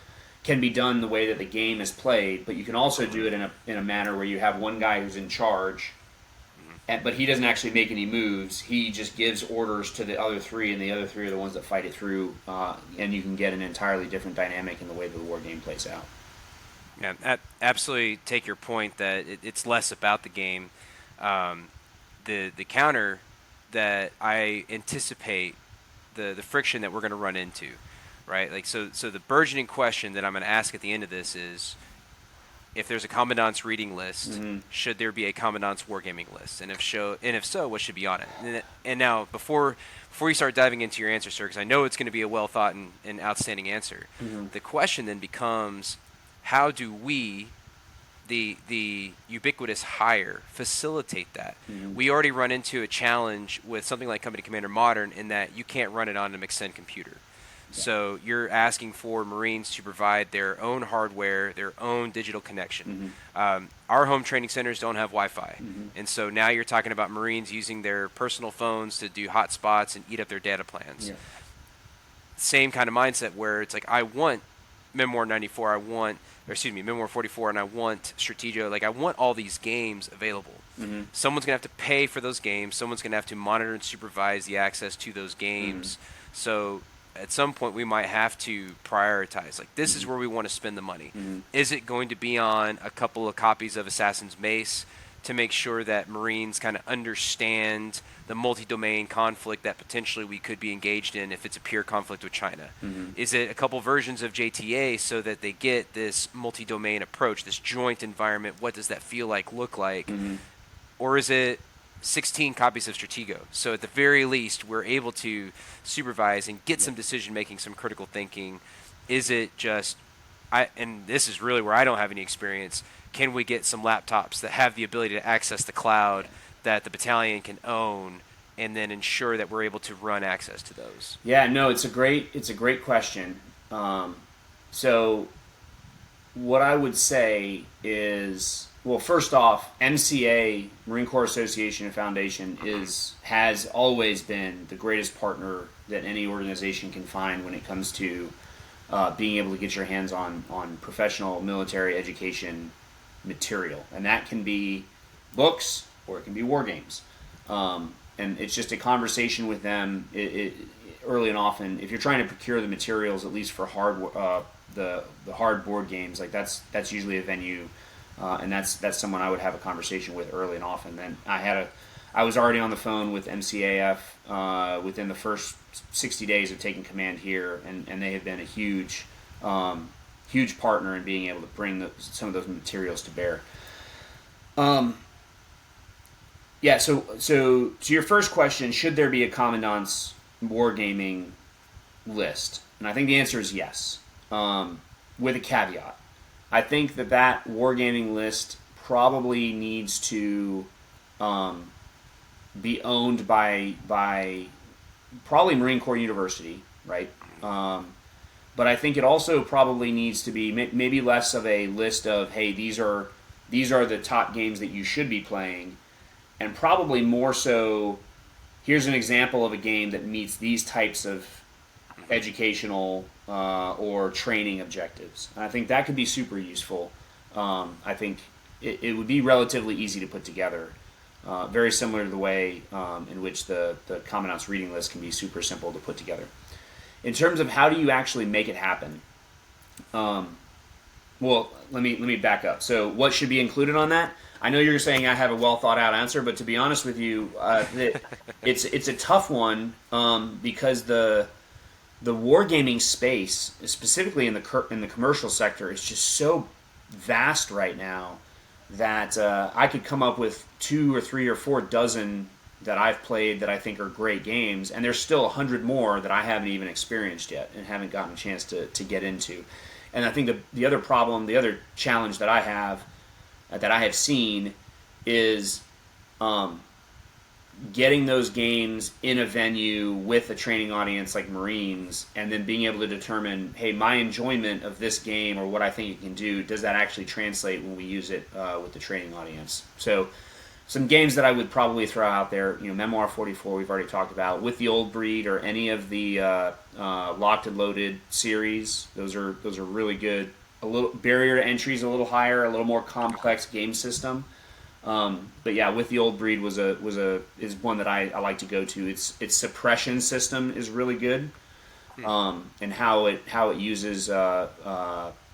Speaker 2: can be done the way that the game is played, but you can also do it in a manner where you have one guy who's in charge, but he doesn't actually make any moves. He just gives orders to the other three, and the other three are the ones that fight it through, and you can get an entirely different dynamic in the way that the war game plays out.
Speaker 1: Yeah, absolutely take your point that it's less about the game. The counter that I anticipate the friction that we're going to run into, right? Like so the burgeoning question that I'm going to ask at the end of this is, if there's a commandant's reading list, should there be a commandant's wargaming list? And if so, what should be on it? And now before you start diving into your answer, sir, because I know it's going to be a well thought and outstanding answer, the question then becomes, how do we, the ubiquitous hire, facilitate that? We already run into a challenge with something like Company Commander Modern in that you can't run it on an Extend computer. So you're asking for Marines to provide their own hardware, their own digital connection. Our home training centers don't have Wi-Fi. And so now you're talking about Marines using their personal phones to do hotspots and eat up their data plans. Same kind of mindset where it's like, I want Memoir 94, Memoir 44, and I want Stratego. Like, I want all these games available. Someone's going to have to pay for those games. Someone's going to have to monitor and supervise the access to those games. So at some point we might have to prioritize, like, this is where we want to spend the money. Is it going to be on a couple of copies of Assassin's Mace to make sure that Marines kind of understand the multi-domain conflict that potentially we could be engaged in if it's a pure conflict with China? Is it a couple versions of JTA so that they get this multi-domain approach, this joint environment? What does that feel like, look like? Or is it 16 copies of Stratego? So at the very least, we're able to supervise and get some decision-making, some critical thinking. Is it just, and this is really where I don't have any experience, can we get some laptops that have the ability to access the cloud that the battalion can own, and then ensure that we're able to run access to those?
Speaker 2: Yeah, no, it's a great question. So what I would say is, well, first off, MCA, Marine Corps Association and Foundation, has always been the greatest partner that any organization can find when it comes to being able to get your hands on professional military education material. And that can be books or it can be war games. And it's just a conversation with them early and often. If you're trying to procure the materials, at least for the hard board games, like that's usually a venue, and that's someone I would have a conversation with early and often. Then I was already on the phone with MCAF within the first 60 days of taking command here, and they have been a huge partner in being able to bring some of those materials to bear. Yeah, so to your first question, should there be a Commandant's wargaming list? And I think the answer is yes, with a caveat. I think that wargaming list probably needs to be owned by probably Marine Corps University, right? But I think it also probably needs to be maybe less of a list of, hey, these are the top games that you should be playing, and probably more so, here's an example of a game that meets these types of educational or training objectives. And I think that could be super useful. I think it would be relatively easy to put together. Very similar to the way in which the Commandant's reading list can be super simple to put together. In terms of how do you actually make it happen, well, let me back up. So what should be included on that? I know you're saying I have a well thought out answer, but to be honest with you, it's a tough one because the wargaming space, specifically in the commercial sector, is just so vast right now that I could come up with 2 or 3 or 4 dozen that I've played that I think are great games, and there's still 100 more that I haven't even experienced yet and haven't gotten a chance to get into. And I think the other problem, the other challenge that I have seen is getting those games in a venue with a training audience like Marines, and then being able to determine, hey, my enjoyment of this game or what I think it can do, does that actually translate when we use it with the training audience? So some games that I would probably throw out there, Memoir 44 we've already talked about, With the Old Breed, or any of the Locked and Loaded series. Those are really good. A little barrier to entry is a little higher, a little more complex game system. But yeah, With the Old Breed is one that I like to go to. Its suppression system is really good, and how it uses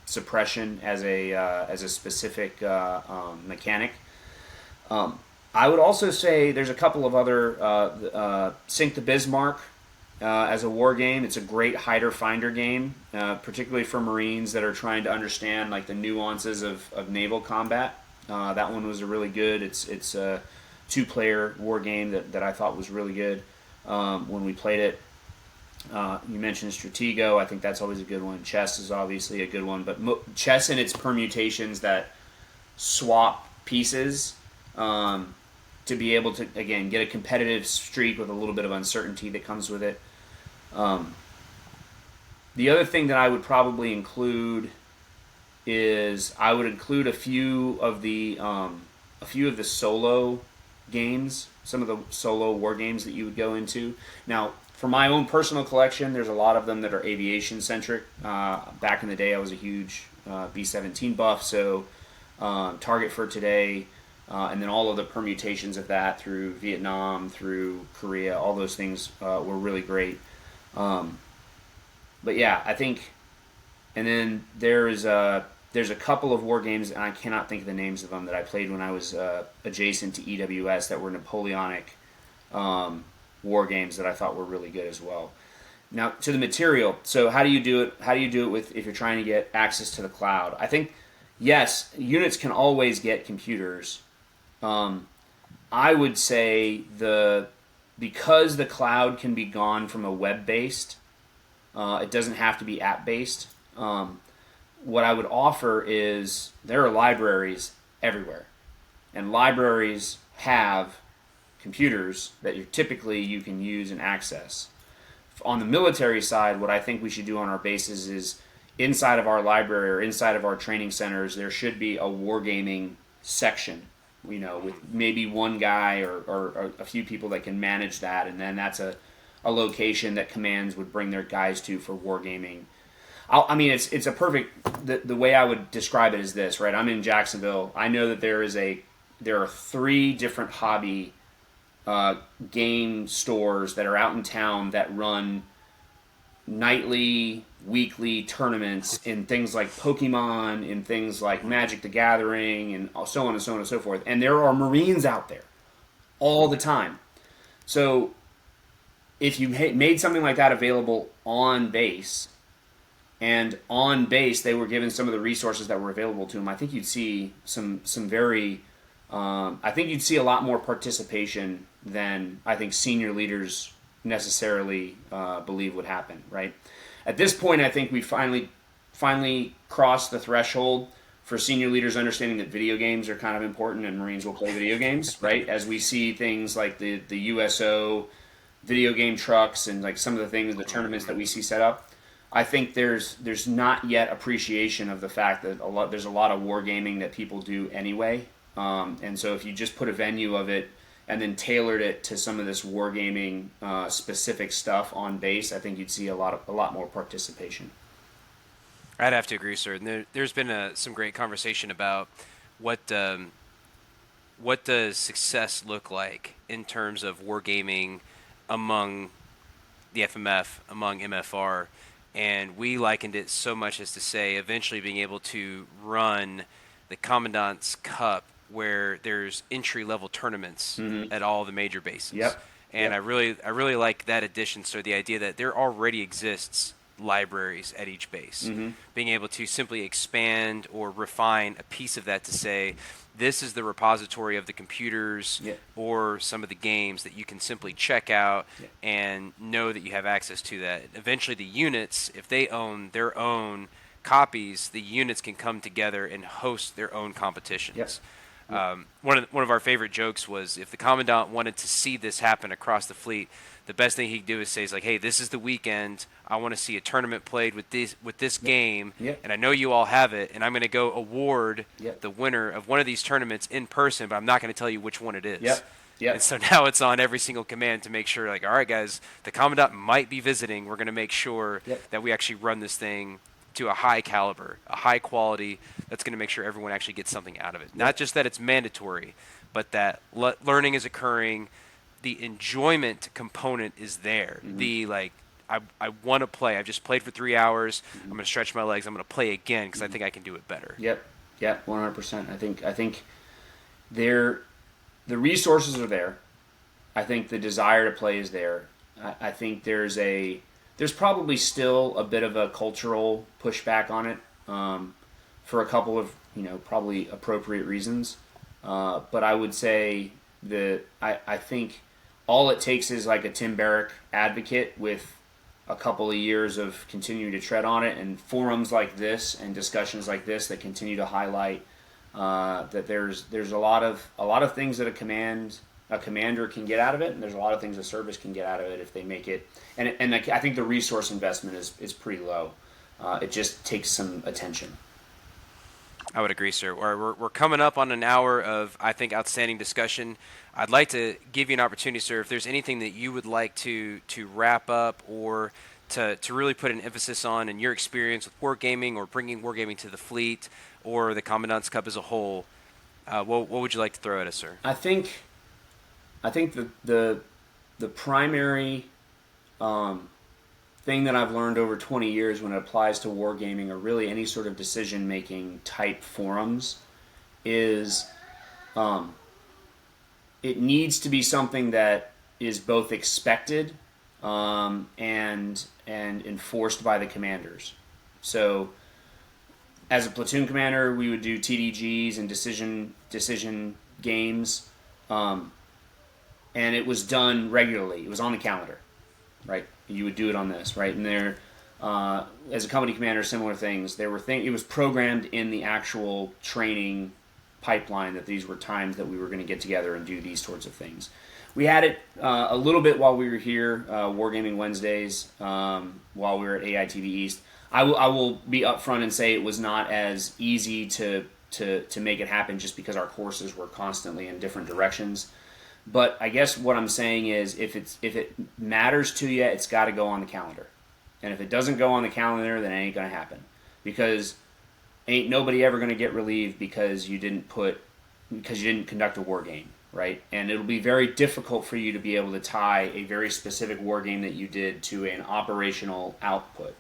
Speaker 2: suppression as a specific mechanic. I would also say there's a couple of other Sink the Bismarck as a war game. It's a great hider-finder game, particularly for Marines that are trying to understand like the nuances of naval combat. That one was a really good. It's a 2-player war game that I thought was really good when we played it. You mentioned Stratego. I think that's always a good one. Chess is obviously a good one, but chess and its permutations that swap pieces to be able to, again, get a competitive streak with a little bit of uncertainty that comes with it. The other thing that I would probably include is I would include a few of the solo games, some of the solo war games that you would go into. Now, for my own personal collection, there's a lot of them that are aviation centric. Back in the day, I was a huge B-17 buff, so Target for Today, and then all of the permutations of that through Vietnam, through Korea, all those things were really great. But yeah, I think, and then there's a couple of war games, and I cannot think of the names of them, that I played when I was adjacent to EWS that were Napoleonic war games that I thought were really good as well. Now, to the material. So how do you do it? How do you do it if you're trying to get access to the cloud? I think, yes, units can always get computers. I would say because the cloud can be gone from a web-based, it doesn't have to be app-based. What I would offer is there are libraries everywhere, and libraries have computers that you can use and access. On the military side, what I think we should do on our bases is inside of our library or inside of our training centers, there should be a wargaming section, with maybe one guy or a few people that can manage that, and then that's a location that commands would bring their guys to for wargaming. It's a perfect. The way I would describe it is this, right? I'm in Jacksonville. I know that there are 3 different hobby game stores that are out in town that run nightly, weekly tournaments in things like Pokemon, in things like Magic the Gathering, and so on and so on and so forth. And there are Marines out there all the time. So if you made something like that available on base, and on base they were given some of the resources that were available to them, I think you'd see some very I think you'd see a lot more participation than I think senior leaders necessarily believe would happen, right? At this point, I think we finally crossed the threshold for senior leaders understanding that video games are kind of important and Marines will play video games, right? As we see things like the USO video game trucks and like some of the things, the tournaments that we see set up, I think there's not yet appreciation of the fact that there's a lot of wargaming that people do anyway. And so if you just put a venue of it and then tailored it to some of this wargaming specific stuff on base, I think you'd see a lot more participation.
Speaker 1: I'd have to agree, sir. And there's been some great conversation about what does success look like in terms of wargaming among the FMF, among MFR, and we likened it so much as to say eventually being able to run the Commandant's Cup where there's entry-level tournaments at all the major bases.
Speaker 2: Yep.
Speaker 1: And
Speaker 2: Yep.
Speaker 1: I really like that addition. So the idea that there already exists libraries at each base, being able to simply expand or refine a piece of that to say, this is the repository of the computers or some of the games that you can simply check out and know that you have access to that. Eventually the units, if they own their own copies, the units can come together and host their own competitions.
Speaker 2: Yes.
Speaker 1: One of our favorite jokes was if the Commandant wanted to see this happen across the fleet, the best thing he'd do is say, hey, this is the weekend. I want to see a tournament played with this game, and I know you all have it, and I'm going to go award the winner of one of these tournaments in person, but I'm not going to tell you which one it is.
Speaker 2: Yep.
Speaker 1: And so now it's on every single command to make sure, all right, guys, the Commandant might be visiting. We're going to make sure that we actually run this thing to a high caliber, a high quality that's going to make sure everyone actually gets something out of it. Not just that it's mandatory, but that learning is occurring, the enjoyment component is there. The I want to play. I've just played for 3 hours. I'm going to stretch my legs. I'm going to play again because I think I can do it better.
Speaker 2: Yep, 100%. I think the resources are there. I think the desire to play is there. I think there's probably still a bit of a cultural pushback on it for a couple of probably appropriate reasons. But I would say I think all it takes is like a Tim Barrack advocate with a couple of years of continuing to tread on it, and forums like this and discussions like this that continue to highlight that there's a lot of things that a commander can get out of it, and there's a lot of things a service can get out of it if they make it. And I think the resource investment is pretty low. It just takes some attention.
Speaker 1: I would agree, sir. We're coming up on an hour of, I think, outstanding discussion. I'd like to give you an opportunity, sir, if there's anything that you would like to wrap up or to really put an emphasis on in your experience with wargaming or bringing wargaming to the fleet or the Commandant's Cup as a whole, what would you like to throw at us, sir?
Speaker 2: I think the primary thing that I've learned over 20 years when it applies to wargaming or really any sort of decision-making type forums is it needs to be something that is both expected and enforced by the commanders. So as a platoon commander, we would do TDGs and decision games, and it was done regularly. It was on the calendar, right? You would do it on this, right? And there, as a company commander, similar things. It was programmed in the actual training pipeline that these were times that we were going to get together and do these sorts of things. We had it a little bit while we were here, Wargaming Wednesdays, while we were at AITV East. I will be upfront and say it was not as easy to make it happen just because our courses were constantly in different directions. But I guess what I'm saying is if it matters to you, it's got to go on the calendar. And if it doesn't go on the calendar, then it ain't going to happen. Because ain't nobody ever going to get relieved because you didn't conduct a war game, right? And it'll be very difficult for you to be able to tie a very specific war game that you did to an operational output.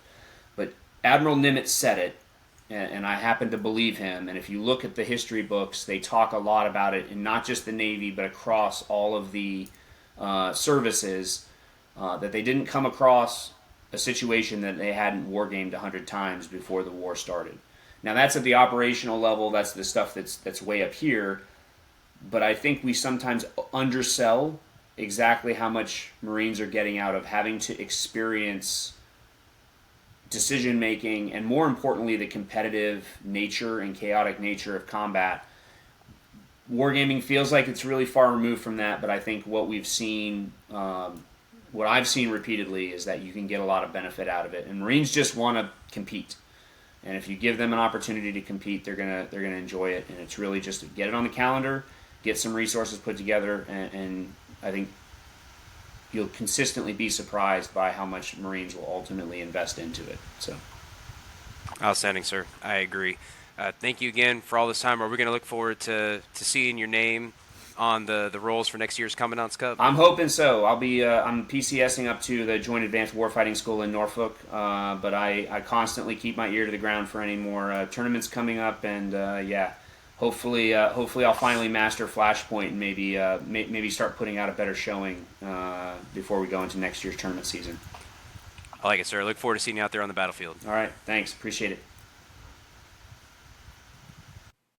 Speaker 2: But Admiral Nimitz said it, and I happen to believe him. And if you look at the history books, they talk a lot about it in not just the Navy, but across all of the services, that they didn't come across a situation that they hadn't wargamed 100 times before the war started. Now that's at the operational level. That's the stuff that's way up here. But I think we sometimes undersell exactly how much Marines are getting out of having to experience decision making, and more importantly, the competitive nature and chaotic nature of combat. Wargaming feels like it's really far removed from that, but I think what we've seen, what I've seen repeatedly, is that you can get a lot of benefit out of it. And Marines just want to compete, and if you give them an opportunity to compete, they're gonna enjoy it. And it's really just to get it on the calendar get some resources put together, and I think you'll consistently be surprised by how much Marines will ultimately invest into it. So,
Speaker 1: Outstanding, sir. I agree. Thank you again for all this time. Are we going to look forward to seeing your name on the rolls for next year's Commandant's Cup?
Speaker 2: I'm hoping so. I'm PCSing up to the Joint Advanced Warfighting School in Norfolk, but I constantly keep my ear to the ground for any more tournaments coming up, and hopefully I'll finally master Flashpoint and maybe start putting out a better showing before we go into next year's tournament season.
Speaker 1: I like it, sir. I look forward to seeing you out there on the battlefield.
Speaker 2: All right, thanks, appreciate it.